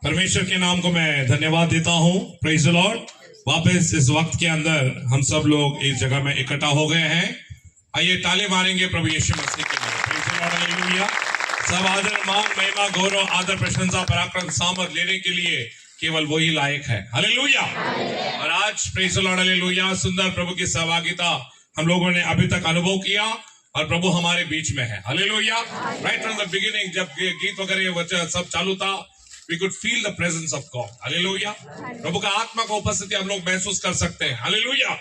परमेश्वर के नाम को मैं धन्यवाद देता हूँ। Praise the Lord. वापस इस वक्त के अंदर हम सब लोग इस जगह में इकट्ठा हो गए हैं। आइए ताली मारेंगे प्रभु यीशु मसीह के लिए। Praise the Lord, hallelujah. सब आदर, मान, महिमा, गौरव, आदर, प्रशंसा, पराक्रम, सामर्थ लेने के लिए केवल वही लायक है। हालेलुया। और आज प्रेज द लॉर्ड, हालेलुया, सुंदर प्रभु की सहभागिता हम लोगों ने अभी तक अनुभव किया और प्रभु हमारे बीच में है। Hallelujah. Right from the beginning जब गीत वगैरह सब चालू था, we could feel the presence of God. Hallelujah. प्रभु का आत्मा का उपस्थिति हम लोग महसूस कर सकते हैं। हालेलुया।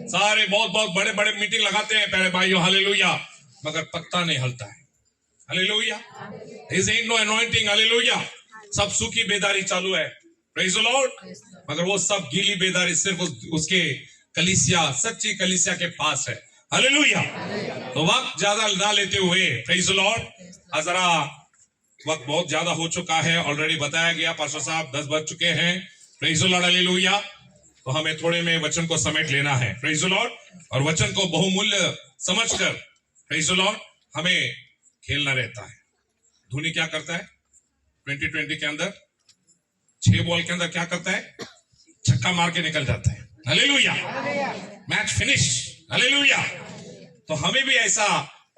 सारे बहुत बहुत बड़े बड़े मीटिंग लगाते हैं प्यारे भाइयों, हालेलुया, मगर पत्ता नहीं हलता है। Hallelujah. His ain't no anointing, hallelujah. सब सूखी बेदारी चालू है, प्रेज द लॉर्ड, मगर वो सब गीली बेदारी सिर्फ उसके कलीसिया, सच्ची कलीसिया के पास है। हालेलुया। तो वक्त ज्यादा ना लेते हुए, प्रेज द लॉर्ड, जरा वक्त बहुत ज्यादा हो चुका है, ऑलरेडी बताया गया, पास्टर साहब 10 बज चुके हैं। Praise the Lord, hallelujah. तो हमें थोड़े में वचन को समेट लेना है, प्रेज द लॉर्ड, और वचन को बहुमूल्य समझकर, प्रेज द लॉर्ड, हमें खेलना रहता है। धोनी क्या करता है 2020 के अंदर? 6 बॉल के अंदर क्या करता है? छक्का मार के निकल जाता है। हालेलुया। Match finish. हालेलुया। तो हमें भी ऐसा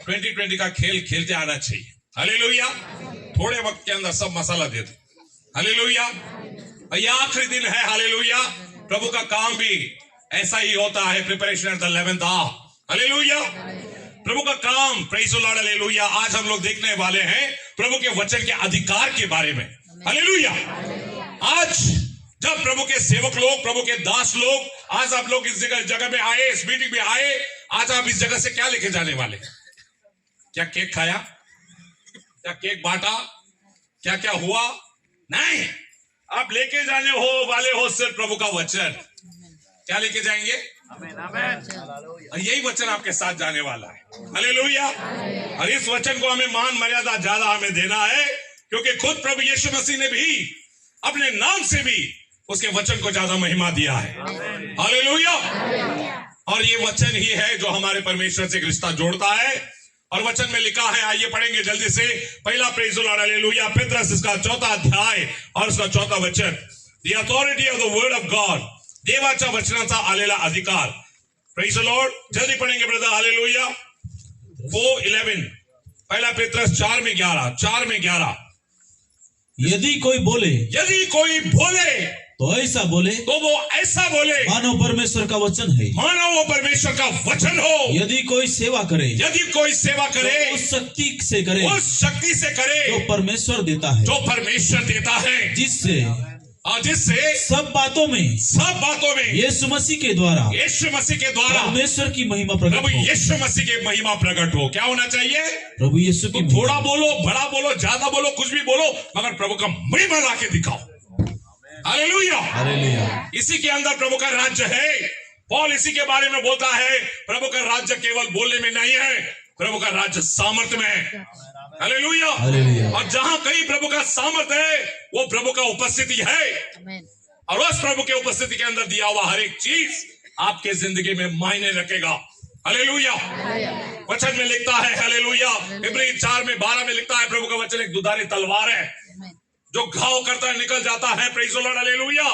2020 का खेल खेलते आना चाहिए। हालेलुया। थोड़े वक्त के अंदर सब मसाला दे दो। हालेलुया। ये आखिरी दिन है। हालेलुया। प्रभु का काम भी ऐसा ही होता है, preparation at the 11th hour। Hallelujah. प्रभु का काम, प्रेज द लॉर्ड, हालेलुया। आज हम लोग देखने वाले हैं प्रभु के वचन के अधिकार के बारे में। हालेलुया। आज जब प्रभु के सेवक लोग, प्रभु के दास लोग, आज आप लोग इस जगह में आए, इस मीटिंग में आए, आज आप इस जगह से क्या लेके जाने वाले? क्या केक खाया? क्या केक बांटा? क्या क्या हुआ? नहीं, आप लेके जाने वाले हो सिर्फ प्रभु का वचन। क्या लेके जाएंगे? और यही वचन आपके साथ जाने वाला है। हालेलुया। और इस वचन को हमें मान मर्यादा ज्यादा हमें देना है, क्योंकि खुद प्रभु यीशु मसीह ने भी अपने नाम से भी उसके वचन को ज्यादा महिमा दिया है। हालेलुया। और ये वचन ही है जो हमारे परमेश्वर से रिश्ता जोड़ता है। और वचन में लिखा है, आइए पढ़ेंगे जल्दी से। पहला praise the Lord, hallelujah, Petrus इसका 4था अध्याय और उसका 4था वचन। The authority of the word of God, देवाच्या वचनाचा आलेला अधिकार। प्रेज द लॉर्ड, जल्दी पढ़ेंगे ब्रदर। हालेलुया। 4:11, पहला पेत्रस 4:11। यदि कोई बोले तो ऐसा बोले, तो वो ऐसा बोले मानो परमेश्वर का वचन है, मानो वो परमेश्वर का वचन हो। यदि कोई सेवा करे तो उस शक्ति से करे जो परमेश्वर देता है, जिससे सब बातों में यीशु मसीह के द्वारा परमेश्वर की महिमा प्रकट हो। यीशु मसीह की महिमा प्रकट हो। क्या होना चाहिए? प्रभु यीशु की थोड़ा बोलो, बड़ा बोलो, ज्यादा बोलो, कुछ भी बोलो, मगर प्रभु का महिमा ला के दिखाओ। हालेलुया। हालेलुया। इसी के अंदर प्रभु का राज्य है। पौल इसी के बारे में बोलता है, प्रभु का राज्य केवल बोलने में नहीं है, प्रभु का राज्य सामर्थ्य में है। हालेलुया। और जहां कहीं प्रभु का सामर्थ्य है, वो प्रभु का उपस्थिति है। और उस प्रभु के उपस्थिति के अंदर दिया हुआ हर एक चीज आपके जिंदगी में मायने रखेगा। हालेलुया। वचन में लिखता है, हालेलुया, इब्री 4:12 में लिखता है, प्रभु का वचन एक दुधारी तलवार है जो घाव करता है, निकल जाता है। Praise the Lord, hallelujah.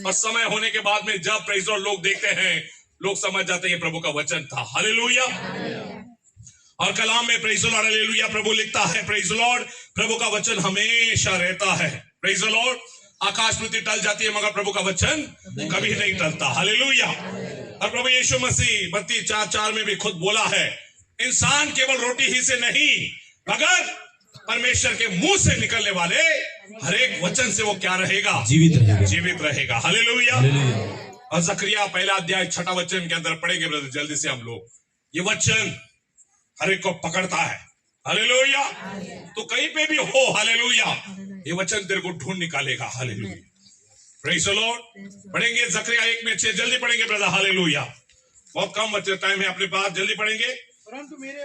और समय होने के बाद में जब प्रेज द लॉर्ड लोग देखते हैं, लोग समझ जाते हैं ये प्रभु का वचन था। हालेलुया। और कलाम में प्रेज द लॉर्ड, हालेलुया, प्रभु लिखता है, प्रेज द लॉर्ड, प्रभु का वचन हमेशा रहता है। Praise the Lord. आकाश पृथ्वी टल जाती है, मगर प्रभु का वचन कभी नहीं टलता। हालेलुया। और प्रभु यीशु मसीह मत्ती 4:4 में भी खुद बोला है, इंसान केवल रोटी ही से नहीं, मगर परमेश्वर के मुंह से निकलने वाले हर एक वचन से वो क्या रहेगा? जीवित रहेगा। हालेलुया। और जकरिया 1 अध्याय 6 वचन के अंदर पढ़ेंगे ब्रदर जल्दी से हम लोग। ये वचन हर एक को पकड़ता है। हालेलुया। तो कहीं पे भी हो, हालेलुया, ये वचन तेरे को ढूंढ निकालेगा। हालेलुया। Praise the Lord. पढ़ेंगे जकरिया 1:6, जल्दी पढ़ेंगे ब्रदर। हालेलुया। बहुत कम टाइम है अपने पास, जल्दी पढ़ेंगे। परंतु मेरे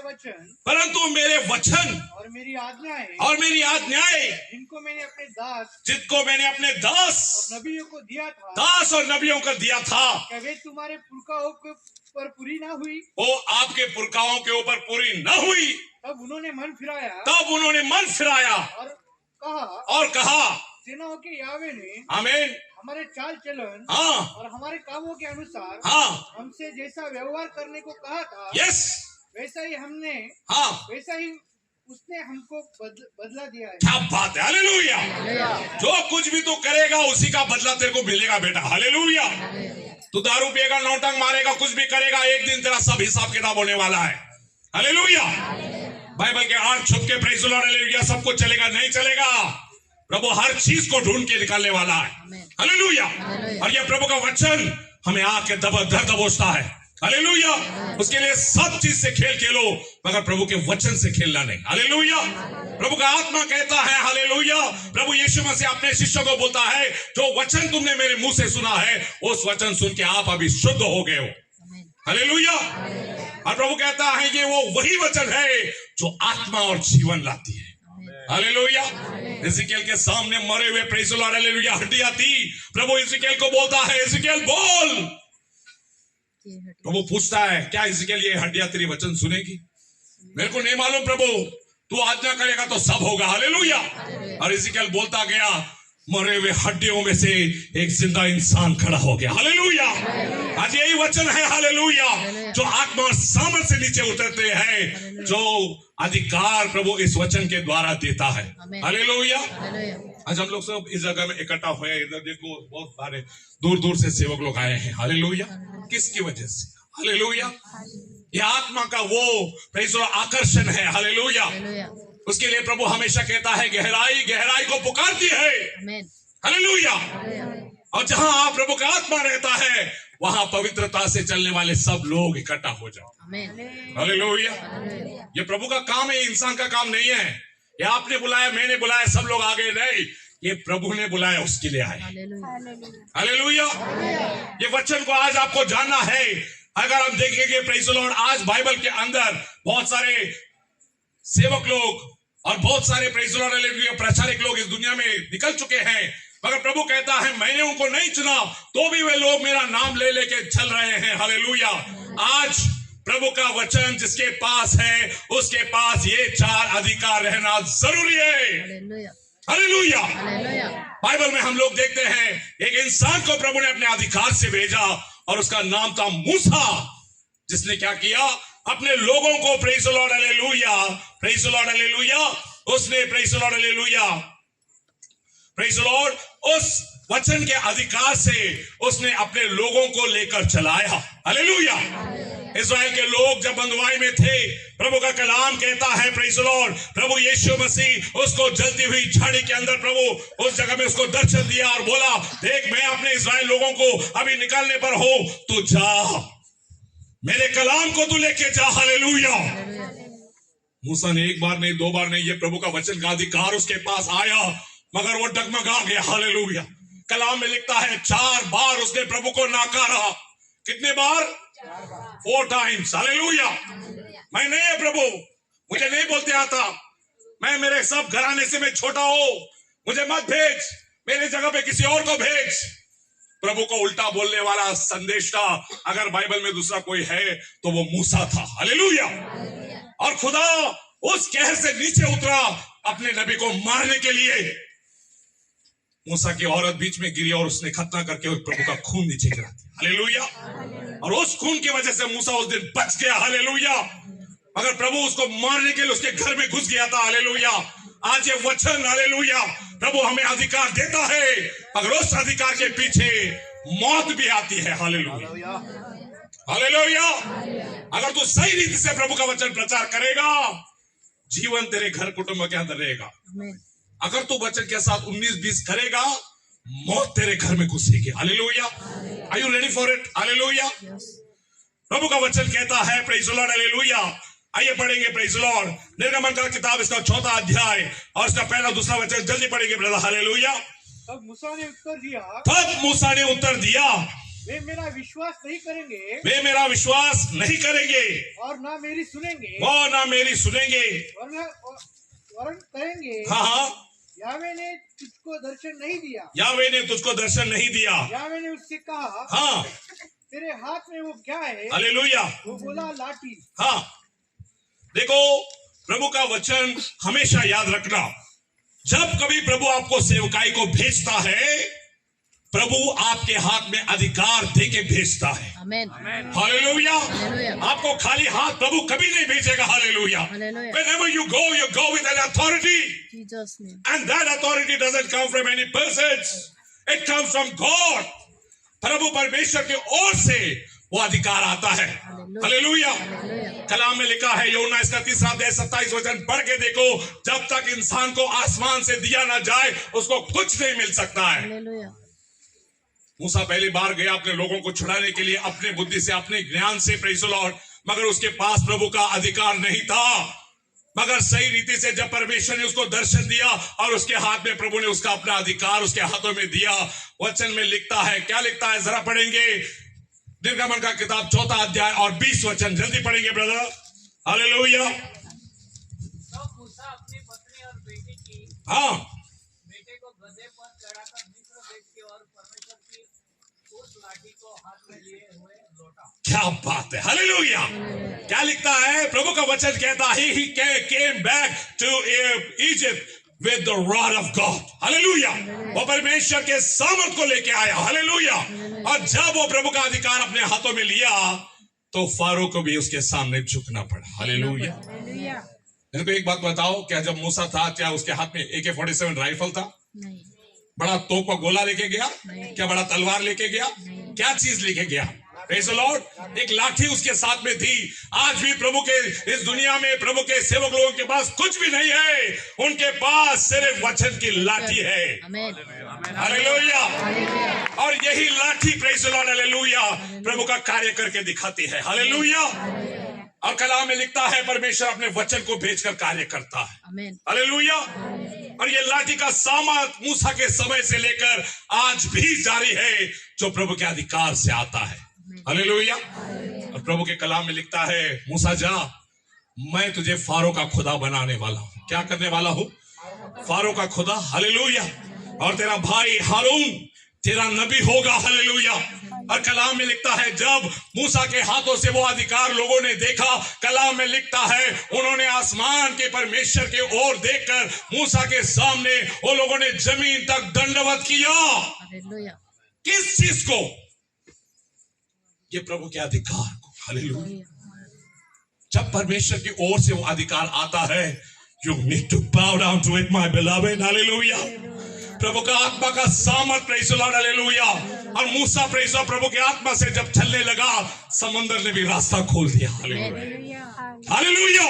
वचन और मेरी आज्ञाएं जिनको मैंने अपने दास और नबियों को दिया था, क्या वे तुम्हारे पुरखाओं के ऊपर पूरी ना हुई? वो आपके पुरखाओं के ऊपर पूरी न हुई। तब उन्होंने मन फिराया और कहा सेनाओं के यावे ने आमीन। हमारे चाल चलन हाँ और हमारे कामों के अनुसार हाँ हमसे जैसा व्यवहार करने को कहा था, यस वैसा ही हमने हाँ, वैसा ही उसने हमको बदला दिया है। क्या बात है, हालेलुया। जो कुछ भी तू करेगा उसी का बदला तेरे को मिलेगा बेटा, हालेलुया। तू दारू पिएगा, नौटंक मारेगा, कुछ भी करेगा, एक दिन तेरा सब हिसाब किताब होने वाला है, हालेलुया। बाइबल के 8 छुप के प्रेज़ द लॉर्ड, हालेलुया। सब कुछ चलेगा नहीं चलेगा, प्रभु हर चीज को ढूंढ के निकालने वाला है, हालेलुया। और ये प्रभु का वचन हमें आके दबोचता है, हालेलुया। उसके लिए सब चीज से खेल खेलो, मगर प्रभु के वचन से खेलना नहीं, हालेलुया। प्रभु का आत्मा कहता है, हालेलुया। प्रभु यीशु मसीह अपने शिष्यों को बोलता है, जो वचन तुमने मेरे मुंह से सुना है, उस वचन सुन के आप अभी शुद्ध हो गए हो, हालेलुया। और प्रभु कहता है कि वो वही वचन है जो आत्मा और जीवन लाती है, हालेलुया। इज़िकियल के सामने मरे हुए प्रेज़ द लॉर्ड, हालेलुया, हड्डियां थी। प्रभु इज़िकियल को बोलता है, इज़िकियल बोल। प्रभु पूछता है, क्या इज़िकियल ये हड्डियां तेरी वचन सुनेगी? मेरे को नहीं मालूम प्रभु, तू आज्ञा करेगा तो सब होगा, हालेलुया। और इज़िकियल बोलता गया, मरे हुए हड्डियों में से एक जिंदा इंसान खड़ा हो गया, हालेलुया। आज यही वचन है, हालेलुया, जो आत्मा और सामर्थ से नीचे उतरते हैं, जो अधिकार प्रभु इस वचन के द्वारा देता है, हालेलुया। आज हम लोग सब इस जगह में इकट्ठा हुए, इधर देखो बहुत सारे दूर दूर से सेवक लोग आए हैं, हालेलुया। किसकी वजह से? हालेलुया। ये आत्मा का वो प्रेज़ द लॉर्ड आकर्षण है, हालेलुया। उसके लिए प्रभु हमेशा कहता है, गहराई गहराई को पुकारती है, हालेलुया। और जहां आप प्रभु का आत्मा रहता है, वहां पवित्रता से चलने वाले सब लोग इकट्ठा हो जाओ, हालेलुया। ये प्रभु का काम है, इंसान का काम नहीं है। ये आपने बुलाया, मैंने बुलाया, सब लोग आगे नहीं, ये प्रभु ने बुलाया, उसके लिए आए, हालेलुया। ये वचन को आज आपको जानना है। अगर हम देखेंगे प्रेज़ द लॉर्ड, आज बाइबल के अंदर बहुत सारे सेवक लोग और बहुत सारे प्रेज़ द लॉर्ड, हालेलुया, प्रचारक लोग इस दुनिया में निकल चुके हैं, मगर प्रभु कहता है, मैंने उनको नहीं चुना, तो भी वे लोग मेरा नाम ले लेके चल रहे हैं, हालेलुया। आज प्रभु का वचन जिसके पास है, उसके पास ये 4 अधिकार रहना जरूरी है, हालेलुया। बाइबल में हम लोग देखते हैं, एक इंसान को प्रभु ने अपने अधिकार से भेजा और उसका नाम था मूसा, जिसने क्या किया, अपने लोगों को praise the Lord, hallelujah, praise the Lord, hallelujah, उसने praise the Lord, hallelujah, praise the Lord, उस वचन के अधिकार से उसने अपने लोगों को लेकर चलाया, हालेलुया। इस्राएल के लोग जब बंधुआई में थे, प्रभु का कलाम कहता है, प्रेज़ द लॉर्ड, प्रभु यीशु मसीह उसको जलती हुई झाड़ी के अंदर प्रभु उस जगह में उसको दर्शन दिया और बोला, देख मैं अपने इस्राएल लोगों को अभी निकालने पर हूं, तू जा, मेरे कलाम को तू लेके जा, हालेलुया। मूसा ने एक बार नहीं, 2 बार नहीं, ये प्रभु का वचन का अधिकार उसके पास आया, मगर वो डगमगा गया, हालेलुया। कलाम में लिखता है 4 बार उसने प्रभु को नाकारा। कितने बार? 4 टाइम्स, हालेलुया। मैं नहीं है प्रभु, मुझे नहीं बोलते आता, मैं मेरे सब घराने से मैं छोटा हूं, मुझे मत भेज, मेरी जगह पे किसी और को भेज। प्रभु को उल्टा बोलने वाला संदेश था, अगर बाइबल में दूसरा कोई है तो वो मूसा था, हालेलुया। और खुदा उस कहर से नीचे उतरा अपने नबी को मारने के लिए। मूसा की औरत बीच में गिरी और उसने खतना करके प्रभु का खून नीचे गिरा दिया, हालेलुया। और उस खून की वजह से मूसा उस दिन बच गया, हालेलुया। मगर प्रभु उसको मारने के लिए उसके घर में घुस गया था, हालेलुया। आज ये वचन, हालेलुया, प्रभु हमें अधिकार देता है, मगर उस अधिकार के पीछे मौत भी आती है, हालेलुया, हालेलुया। अगर तू सही रीति से प्रभु का वचन प्रचार करेगा, जीवन तेरे घर कुटुंब के अंदर रहेगा। अगर तू वचन के साथ 19-20 करेगा, मौत तेरे घर में घुसेगी, hallelujah. Are you ready for it? Hallelujah. प्रभु का वचन कहता है, प्रेज़ द लॉर्ड, हालेलुया। आइए पढ़ेंगे प्रेज़ द लॉर्ड, निर्गमन का किताब इसका 4था अध्याय और इसका 1-2 वचन जल्दी पढ़ेंगे ब्रदर, हालेलुया। तब मूसा ने उत्तर दिया, वे मेरा विश्वास नहीं करेंगे, वे मेरा विश्वास नहीं करेंगे और ना मेरी सुनेंगे, वो ना मेरी सुनेंगे, वरन कहेंगे, हाँ, यावे ने तुझको दर्शन नहीं दिया, यावे ने तुझको दर्शन नहीं दिया। यावे ने उससे कहा, हाँ, तेरे हाथ में वो क्या है? हालेलुया। वो बोला, लाठी। हाँ, देखो प्रभु का वचन हमेशा याद रखना, जब कभी प्रभु आपको सेवकाई को भेजता है, प्रभु आपके हाथ में अधिकार देके भेजता है। आमेन। हालेलुया। हालेलुया। आपको खाली हाथ प्रभु कभी नहीं भेजेगा। Hallelujah. Hallelujah. Whenever you go with an authority, Jesus name. and that authority doesn't come from any persons, it comes from God. प्रभु परमेश्वर की ओर से वो अधिकार आता है। हालेलुया। कलाम में लिखा है, यूहन्ना इसका 3 अध्याय 27 वचन पढ़ के देखो, जब तक इंसान को आसमान से दिया ना जाए उसको कुछ नहीं मिल सकता है। हालेलुया। मूसा पहली बार गया अपने लोगों को छुड़ाने के लिए, अपने बुद्धि से, अपने ज्ञान से, प्रेज़ द लॉर्ड, मगर उसके पास प्रभु का अधिकार नहीं था। मगर सही रीति से जब परमेश्वर ने उसको दर्शन दिया और उसके हाथ में प्रभु ने उसका अपना अधिकार उसके हाथों में दिया, वचन में लिखता है, क्या लिखता है जरा पढ़ेंगे, निर्गमन का किताब 4 अध्याय और 20 वचन, जल्दी पढ़ेंगे ब्रदर। हालेलुया। तब मूसा अपनी पत्नी और बेटे की बेटे को गदहे पर चढ़ाकर मिस्र देश की ओर परमेश्वर की उस लाठी को हाथ में लिए हुए लौटा। क्या बात है। हालेलुया। क्या लिखता है, प्रभु का वचन कहता है, he came back to Egypt with the rod of God. Hallelujah. वो परमेश्वर के सामर्थ को लेके आया। हालेलुया। और जब वो प्रभु का अधिकार अपने हाथों में लिया तो फारो को भी उसके सामने झुकना पड़ा। हालेलुया। मेरे को एक बात बताओ, क्या जब मूसा था क्या उसके हाथ में AK-47 राइफल था? नहीं। बड़ा तोप का गोला लेके गया? क्या बड़ा तलवार लेके गया? क्या चीज लेके गया? Praise the Lord. एक लाठी उसके साथ में थी। आज भी प्रभु के इस दुनिया में प्रभु के सेवक लोगों के पास कुछ भी नहीं है, उनके पास सिर्फ वचन की लाठी है। हालेलुया। और यही लाठी, प्रेज़ द लॉर्ड, हालेलुया, प्रभु का कार्य करके दिखाती है। हालेलुया। और कलाम में लिखता है, परमेश्वर अपने वचन को भेजकर कार्य करता है। हालेलुया। और ये लाठी का सामर्थ मूसा के समय से लेकर आज भी जारी है, जो प्रभु के अधिकार से आता है। हालेलुया। और प्रभु के कलाम में लिखता है, मूसा जा, मैं तुझे फारो का खुदा बनाने वाला हूं। क्या करने वाला हूं? फारो का खुदा। हालेलुया। और तेरा भाई हारून तेरा नबी होगा। हालेलुया। और कलाम में लिखता है, जब मूसा के हाथों से वो अधिकार लोगों ने देखा, कलाम में लिखता है, उन्होंने आसमान के परमेश्वर के ओर देखकर मूसा के सामने वो लोगों ने जमीन तक दंडवत किया। किस चीज को? ये प्रभु के अधिकार को। हालेलुया। जब परमेश्वर की ओर से वो अधिकार आता है, you need to bow down to it, my beloved. Hallelujah. प्रभु का आत्मा का सामर्थ, प्रेज़ द लॉर्ड, हालेलुया। और मूसा, प्रेज़ द लॉर्ड, प्रभु के आत्मा से जब चलने लगा, समुद्र ने भी रास्ता खोल दिया। हालेलुया। हालेलुया।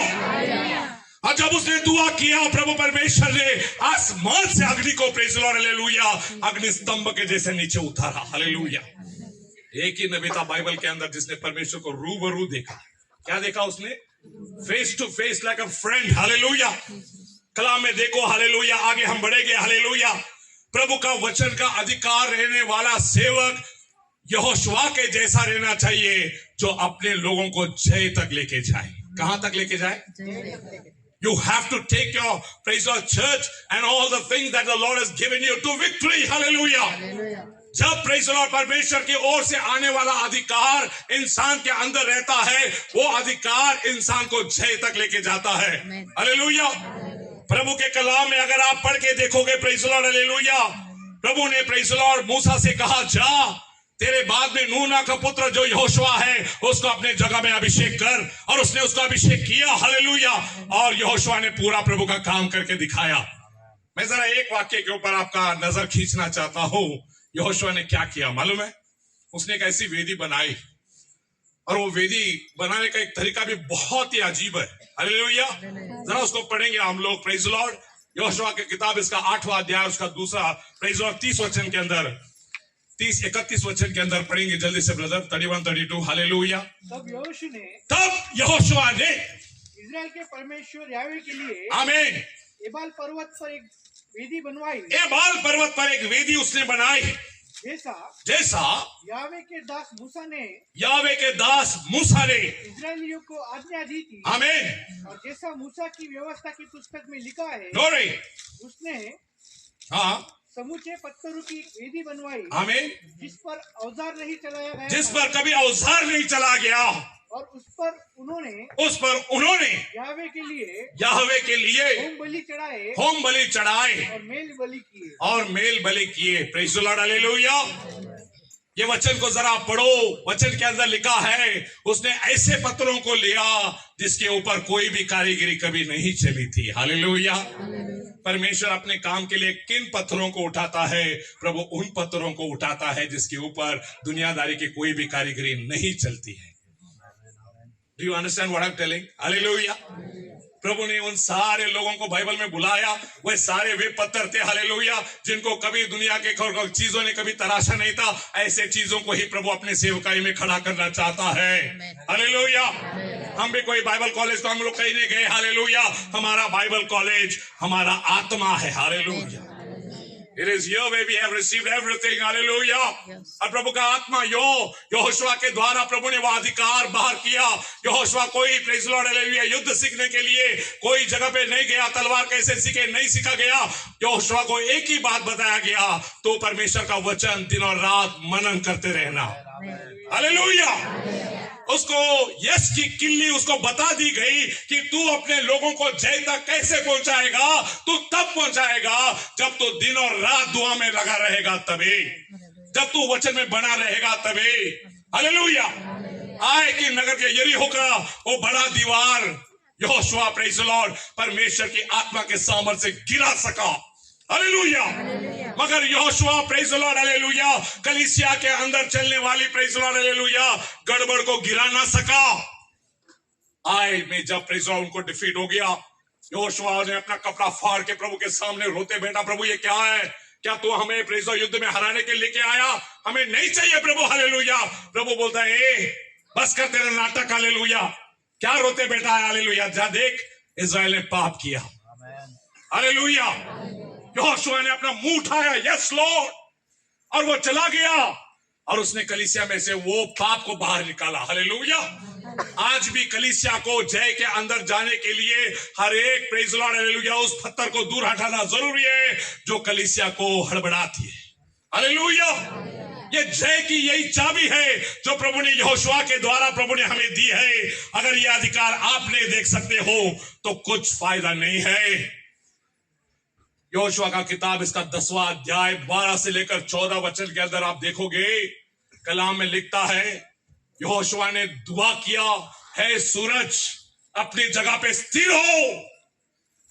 और जब उसने दुआ किया, प्रभु परमेश्वर ने आसमान से अग्नि को, प्रेज़ द लॉर्ड, हालेलुया, अग्नि स्तंभ के जैसे नीचे उतारा। हालेलुया। एक ही नबी था बाइबल के अंदर जिसने परमेश्वर को रूबरू देखा। क्या देखा उसने? Face to face, like a friend. Hallelujah. कलाम में देखो। हालेलुया। आगे हम बढ़ेंगे। हालेलुया। प्रभु का वचन का अधिकार रहने वाला सेवक यहोशुआ के जैसा रहना चाहिए, जो अपने लोगों को जय तक लेके जाए। कहां तक लेके जाए? You have to take your, praise your church and all the things that the Lord has given you to victory. Hallelujah. जब प्रेज़ द लॉर्ड परमेश्वर की ओर से आने वाला अधिकार इंसान के अंदर रहता है, वो अधिकार इंसान को जय तक लेके जाता है। हालेलुया। प्रभु के कलाम में अगर आप पढ़ के देखोगे, प्रेज़ द लॉर्ड, हालेलुया, प्रभु ने, प्रेज़ द लॉर्ड, मूसा से कहा, जा तेरे बाद में नूना का पुत्र जो यहोशुआ है उसको अपने जगह में अभिषेक कर। और उसने उसका अभिषेक किया। हालेलुया। और यहोशुआ ने पूरा प्रभु का काम करके दिखाया। मैं जरा एक वाक्य के ऊपर आपका नजर खींचना चाहता हूं। यहोशुआ ने क्या किया मालूम है? उसने एक ऐसी वेदी बनाई, और वो वेदी बनाने का एक तरीका भी बहुत ही अजीब है। हालेलुया। जरा उसको पढ़ेंगे हम लोग, प्रेज़ द लॉर्ड। यहोशुआ की किताब इसका 8वां अध्याय उसका दूसरा, प्रेज़ द लॉर्ड, 30 वचन के अंदर, 30-31 वचन के अंदर पढ़ेंगे जल्दी से ब्रदर। 31-32। हालेलुया। तब यहोशुआ ने इस्राएल के परमेश्वर यावे के लिए, आमीन, एबाल पर्वत पर एक वेदी बनवाई। एबाल पर्वत पर एक वेदी उसने बनाई, जैसा यावे के दास मूसा ने इस्राएलियों को आज्ञा दी थी। आमीन। और जैसा मूसा की व्यवस्था की पुस्तक में लिखा है, उसने समूचे पत्थरों की वेदी बनवाई। आमीन। जिस पर औजार नहीं चलाया गया, जिस पर कभी औजार नहीं चला गया। और उस पर उन्होंने याहवे के लिए होम बलि चढ़ाए और मेल बलि किए। Praise the Lord, hallelujah. ये वचन को जरा पढ़ो। वचन के अंदर लिखा है उसने ऐसे पत्थरों को लिया जिसके ऊपर कोई भी कारीगरी कभी नहीं चली थी। हालेलुया। परमेश्वर अपने काम के लिए किन पत्थरों को उठाता है? प्रभु उन पत्थरों को उठाता है जिसके ऊपर दुनियादारी की कोई भी कारीगरी नहीं चलती है। Do you understand what I am telling? Hallelujah. प्रभु ने उन सारे लोगों को बाइबल में बुलाया, वे सारे वे पत्थर थे, हालेलुया, जिनको कभी दुनिया के चीजों ने कभी तराशा नहीं था। ऐसे चीजों को ही प्रभु अपने सेवकाई में खड़ा करना चाहता है। हालेलुया। हम भी कोई बाइबल कॉलेज तो हम लोग कहीं नहीं गए, हालेलुया। हमारा बाइबल कॉलेज हमारा आत्मा है, hallelujah. It is here where we have received everything, hallelujah. और प्रभु का आत्मा यहोशुआ के द्वारा प्रभु ने वो अधिकार बाहर किया। यहोशुआ कोई प्रेज़ द लॉर्ड, हालेलुया, युद्ध सीखने के लिए कोई जगह पे नहीं गया, तलवार कैसे सीखे नहीं सीखा गया। यहोशुआ को एक ही बात बताया गया, तो परमेश्वर का वचन दिन और रात मनन करते रहना। हालेलुया। उसको यश की किल्ली उसको बता दी गई कि तू अपने लोगों को जय तक कैसे पहुंचाएगा। तू तब पहुंचाएगा जब तू दिन और रात दुआ में लगा रहेगा, तभी जब तू वचन में बना रहेगा, तभी। हालेलुया। आए कि नगर के यरीहो का वो बड़ा दीवार यहोशुआ प्रेज़ द लॉर्ड परमेश्वर की आत्मा के सामर्थ्य से गिरा सका। हालेलुया। मगर Yehoshua praise the Lord, hallelujah, कलीसिया के अंदर चलने वाली प्रेज़ द लॉर्ड, हालेलुया, गड़बड़ को गिरा ना सका। आए में जब प्रेज़ द लॉर्ड उनको डिफीट हो गया, यहोशुआ ने अपना कपड़ा फाड़ के प्रभु के सामने रोते, बेटा प्रभु ये क्या है? क्या तू हमें प्रेज़ द लॉर्ड युद्ध में हराने के लेके आया? हमें नहीं चाहिए प्रभु, हालेलुया। प्रभु बोलता है बस कर तेरा नाटक, हालेलुया। क्या रोते बेटा, हालेलुया, जा देख इज़राइल ने पाप किया। हालेलुया। यहोशुआ ने अपना मुंह उठाया, यस लॉर्ड, और वो चला गया और उसने कलीसिया में से वो पाप को बाहर निकाला। हालेलुया। आज भी कलीसिया को जय के अंदर जाने के लिए हर एक प्रेज़ द लॉर्ड, हालेलुया, उस पत्थर को दूर हटाना जरूरी है जो कलीसिया को हड़बड़ाती है। हालेलुया। ये जय की यही चाबी है जो प्रभु ने यहोशुआ के द्वारा प्रभु ने हमें दी है। अगर ये अधिकार आप नहीं देख सकते हो तो कुछ फायदा नहीं है। यहोशुआ का किताब इसका 10वां अध्याय 12 से लेकर 14 वचन के अंदर आप देखोगे, कलाम में लिखता है यहोशुआ ने दुआ किया, हे सूरज अपनी जगह पे स्थिर हो,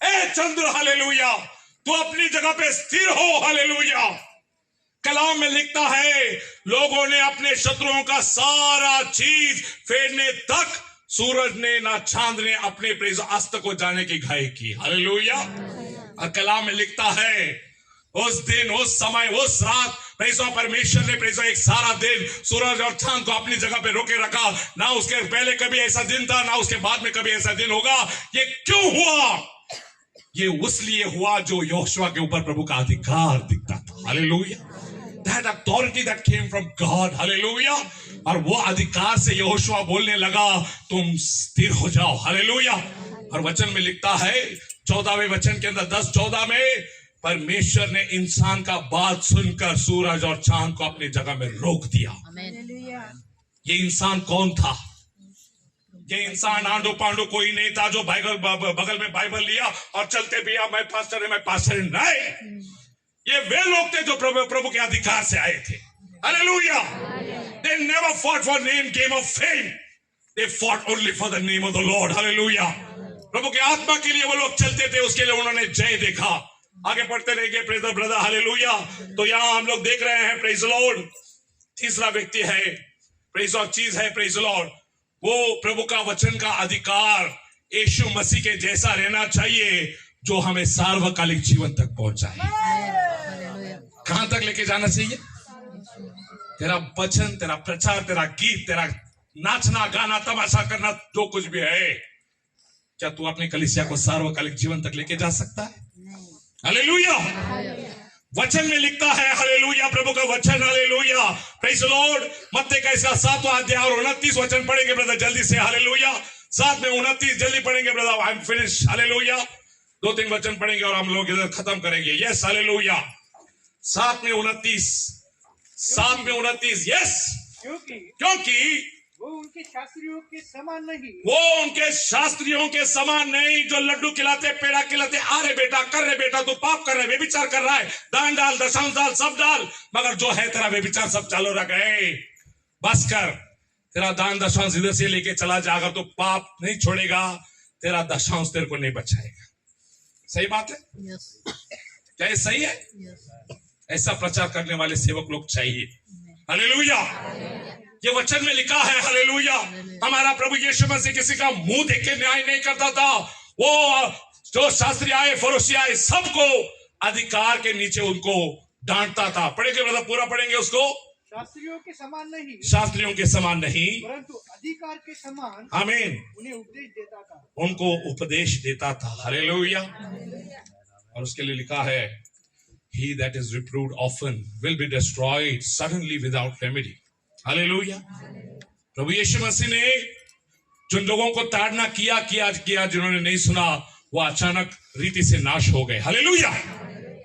ए चंद्र, हालेलुया, तू अपनी जगह पे स्थिर हो। हालेलुया। कलाम में लिखता है लोगों ने अपने शत्रुओं का सारा चीज फेरने तक सूरज ने ना चांद ने अपने प्रेज़ अस्त को जाने की घाई की। हालेलुया। और कलाम में लिखता है उस दिन, उस समय, उस रात प्रेज़ परमेश्वर ने प्रेज़ एक सारा दिन सूरज और चांद को अपनी जगह पे रोके रखा। ना उसके पहले कभी ऐसा दिन था, ना उसके बाद में कभी ऐसा दिन होगा। ये क्यों हुआ? ये उस लिए हुआ जो यहोशुआ के ऊपर प्रभु का अधिकार दिखता था। Hallelujah. That authority that came from God, hallelujah. और वो अधिकार से यहोशुआ बोलने लगा तुम स्थिर हो जाओ। हालेलुया। और वचन में लिखता है 14वें वचन के अंदर 10-14 में परमेश्वर ने इंसान का बात सुनकर सूरज और चांद को अपनी जगह में रोक दिया। ये इंसान कौन था? ये इंसान आंडो पांडो कोई नहीं था जो बगल में बाइबल लिया और चलते भी मैं पास्टर नहीं। ये वे लोग थे जो प्रभु के अधिकार से आए थे। Hallelujah. They never fought for name, game of fame. They fought only for the name of the Lord. Hallelujah. प्रभु के आत्मा के लिए वो लोग चलते थे, उसके लिए उन्होंने जय देखा। आगे पढ़ते रहेंगे प्रेज़ द ब्रदर, हालेलुया। तो यहाँ हम लोग देख रहे हैं प्रेज़ द लॉर्ड, तीसरा व्यक्ति है प्रेज़ और चीज है प्रेज़ द लॉर्ड, वो प्रभु का वचन का अधिकार यीशु मसीह के जैसा रहना चाहिए जो हमें सार्वकालिक जीवन तक पहुंचाए। कहां तक लेके जाना चाहिए? तेरा वचन, तेरा प्रचार, तेरा गीत, तेरा नाचना गाना तमाशा करना, जो कुछ भी है, क्या तू अपनी कलीसिया को सार्वकालिक जीवन तक लेके जा सकता है? हालेलुया। वचन में लिखता है, हालेलुया, प्रभु का वचन, हालेलुया, प्रेज़ द लॉर्ड, मत्ती का इसका 7वां अध्याय और 29 वचन पढ़ेंगे ब्रदर जल्दी से। हालेलुया। 7 में 29 जल्दी पढ़ेंगे brother. I am finish. Hallelujah. 2-3 वचन पढ़ेंगे और हम लोग इधर खत्म करेंगे। Yes, hallelujah. 7 में 29, यस। क्योंकि वो उनके शास्त्रियों के समान नहीं, वो उनके शास्त्रियों के समान नहीं जो लड्डू खिलाते पेड़ा खिलाते, आ रे बेटा कर रे बेटा तू पाप कर रहा है, व्यभिचार कर रहा है, दान डाल दशांश डाल सब डाल, मगर जो है तेरा व्यभिचार सब चालू रह गए। बस कर, तेरा दान दशांश इधर से लेके चला जाएगा तो पाप नहीं छोड़ेगा, तेरा दशांश तेरे को नहीं बचाएगा। सही बात है? क्या ये सही है? ऐसा प्रचार करने वाले सेवक लोग चाहिए। हालेलुया। ये वचन में लिखा है, हालेलुया, हमारा प्रभु यीशु मसीह किसी का मुंह देख के न्याय नहीं करता था। वो जो शास्त्री आए, फरोशी आए, सबको अधिकार के नीचे उनको डांटता था। पढ़ेंगे ब्रदर, पूरा पढ़ेंगे उसको। शास्त्रियों के समान नहीं, शास्त्रियों के समान नहीं, परंतु अधिकार के समान आमीन, उन्हें उपदेश देता था, उनको उपदेश देता था। हालेलुया। और उसके लिए लिखा है, He that is reproved often will be destroyed suddenly without remedy. Hallelujah. प्रभु यीशु मसीह ने जिन लोगों को ताड़ना किया, जिन्होंने नहीं सुना, वो अचानक रीति से नाश हो गए। हालेलुया।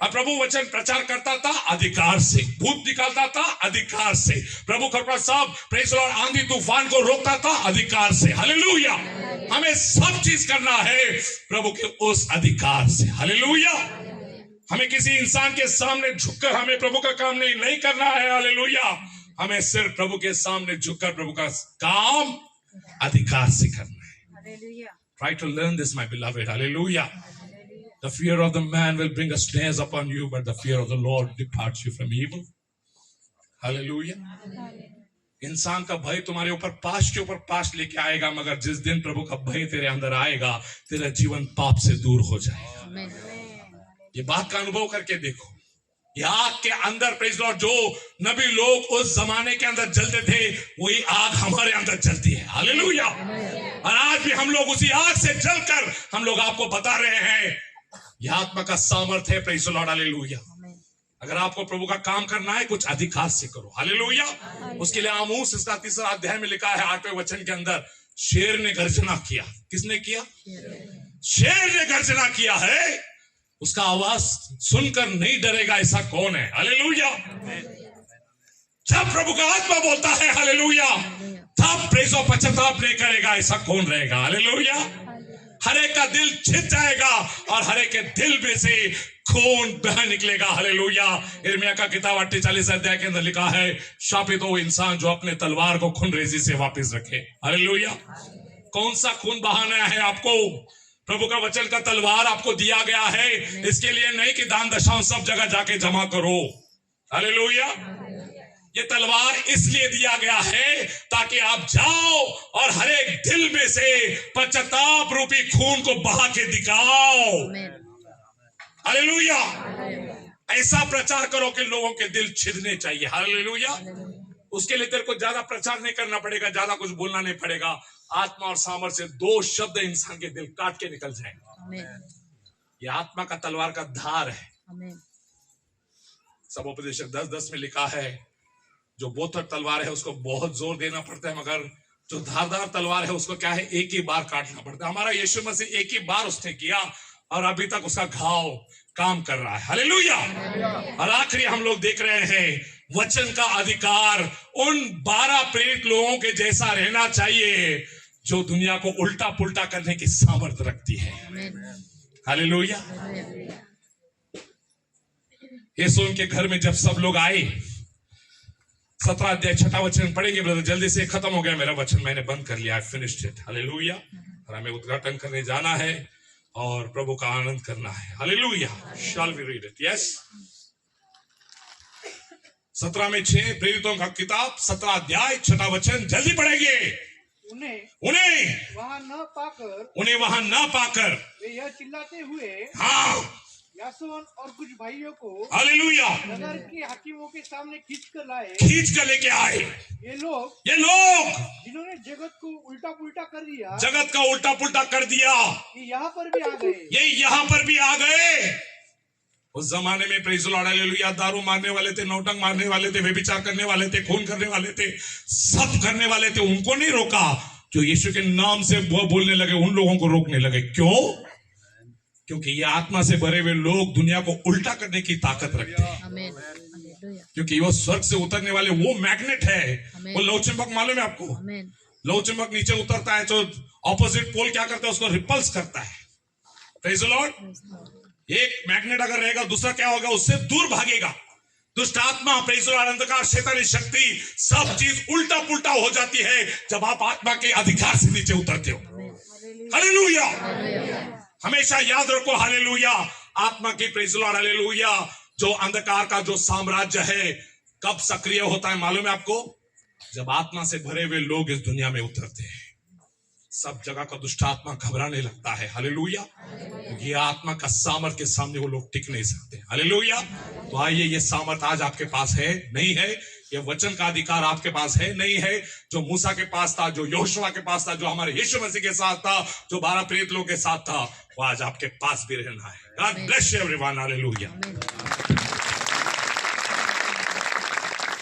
अब प्रभु वचन प्रचार करता था अधिकार से, भूत निकालता था अधिकार से, प्रभु खरपा साहब प्रेस और आंधी तूफान को रोकता था अधिकार से। हालेलुया। हमें सब चीज करना है प्रभु के उस अधिकार से। हालेलुया। हमें किसी इंसान के सामने झुककर हमें प्रभु का काम नहीं करना है। हालेलुया। हमें सिर्फ प्रभु के सामने झुककर प्रभु का काम अधिकार से करना है। Try to learn this, my beloved. Hallelujah. The fear of the man will bring a snares upon you, but the fear of the Lord departs you from evil. Hallelujah. इंसान का भय तुम्हारे ऊपर पाश के ऊपर पाश लेके आएगा, मगर जिस दिन प्रभु का भय तेरे अंदर आएगा, तेरा जीवन पाप से दूर हो जाएगा। ये बात का अनुभव करके देखो। ये आग के अंदर प्रेज़ लॉर्ड, जो नबी लोग उस जमाने के अंदर जलते थे, वही आग हमारे अंदर जलती है। हालेलुया। और आज भी हम लोग उसी आग से जलकर हम लोग आपको बता रहे हैं, यह आत्मा का सामर्थ्य है। Praise Lord. हालेलुया। अगर आपको प्रभु का काम करना है, कुछ अधिकार से करो। हालेलुया। उसके लिए आमोस इसका 3रा अध्याय में लिखा है 8वें वचन के अंदर, शेर ने गर्जना किया। किसने किया? शेर ने गर्जना किया है। उसका आवाज सुनकर नहीं डरेगा, ऐसा कौन है? हालेलुया। जब प्रभु का आत्मा बोलता है हालेलुया, तब प्रेज़ और पश्चाताप नहीं करेगा, ऐसा कौन रहेगा? हालेलुया। हर एक का दिल छिद जाएगा और हर एक के दिल में से खून बह निकलेगा। हालेलुया। यिर्मयाह का किताब 48 अध्याय के अंदर लिखा है, शापित हो इंसान जो अपने तलवार को खूनरेजी से वापस रखे। हालेलुया। कौन सा खून बहाना है आपको? प्रभु का वचन का तलवार आपको दिया गया है, इसके लिए नहीं कि दान दशांश सब जगह जाके जमा करो। हालेलुया। ये तलवार इसलिए दिया गया है ताकि आप जाओ और हर एक दिल में से पश्चाताप रूपी खून को बहा के दिखाओ। हालेलुया। ऐसा प्रचार करो कि लोगों के दिल छिदने चाहिए। हालेलुया। उसके लिए तेरे को ज्यादा प्रचार नहीं करना पड़ेगा, ज्यादा कुछ बोलना नहीं पड़ेगा। आत्मा और सामर्थ्य से 2 शब्द इंसान के दिल काट के निकल जाएंगे। ये आत्मा का तलवार का धार है। सबोपदेशक 10:10 में लिखा है, जो बोथर तलवार है उसको बहुत जोर देना पड़ता है, मगर जो धारदार तलवार है उसको क्या है, एक ही बार काटना पड़ता है। हमारा यीशु मसीह एक ही बार उसने किया और अभी तक उसका घाव काम कर रहा है। हालेलुया। और आखिरी हम लोग देख रहे हैं, वचन का अधिकार उन 12 प्रेरित लोगों के जैसा रहना चाहिए जो दुनिया को उल्टा पुल्टा करने की सामर्थ्य रखती है। हालेलुया। यीशु उनके घर में जब सब लोग आए, 17 अध्याय 6 वचन पढ़ेंगे ब्रदर। जल्दी से खत्म हो गया मेरा वचन, मैंने बंद कर लिया, फिनिश्ड इट। हालेलुया। और हमें उद्घाटन करने जाना है और प्रभु का आनंद करना है। Hallelujah. Shall we read it? Yes. 17 में 6 प्रेरितों का किताब 17 अध्याय 6 वचन, जल्दी पढ़ेंगे। उन्हें वहां न पाकर वे यह चिल्लाते हुए, हाँ, यासोन और कुछ भाइयों को हालेलुया नगर के हाकिमों के सामने खींच कर लेके आए। ये लोग जिन्होंने जगत को उल्टा पुल्टा कर दिया, जगत का उल्टा पुल्टा कर दिया, ये यहाँ पर भी आ गए। ये यहाँ पर भी आ गए। उस जमाने में प्रेज़ द लॉर्ड हालेलुया, दारू मारने वाले थे, नौटंक मारने वाले थे, व्यभिचार करने वाले थे, खून करने वाले थे, सब करने वाले थे। उनको नहीं रोका, जो यीशु के नाम से वो बोलने लगे उन लोगों को रोकने लगे। क्यों? क्योंकि ये आत्मा से भरे हुए लोग दुनिया को उल्टा करने की ताकत रखते हैं। क्योंकि वो स्वर्ग से उतरने वाले वो मैग्नेट है। वो लौ चुंबक मालूम है आपको? लौ चुंबक नीचे उतरता है तो ऑपोजिट पोल क्या करता है, उसको रिपल्स करता है। Praise the Lord. एक मैग्नेट अगर रहेगा, दूसरा क्या होगा, उससे दूर भागेगा। दुष्ट आत्मा, प्रेज़ द लॉर्ड, अंधकार, शैतानी शक्ति, सब चीज उल्टा पुल्टा हो जाती है जब आप आत्मा के अधिकार से नीचे उतरते हो। हालेलुया। हमेशा याद रखो, हालेलुया, आत्मा की, प्रेज़ द लॉर्ड, हालेलुया, जो अंधकार का जो साम्राज्य है कब सक्रिय होता है मालूम है आपको? जब आत्मा से भरे हुए लोग इस दुनिया में उतरते हैं, सब जगह का दुष्ट आत्मा घबराने लगता है। हालेलुया। ये आत्मा का सामर्थ के सामने वो लोग टिक नहीं सकते। हालेलुया। तो आइए, ये सामर्थ आज आपके पास है, नहीं है? ये वचन का अधिकार आपके पास है, नहीं है? जो मूसा के पास था, जो यहोशुआ के पास था, जो हमारे यीशु मसीह के साथ था, जो 12 प्रेरित लोगों के साथ था, वो आज आपके पास भी रहना है। God bless you everyone. Hallelujah.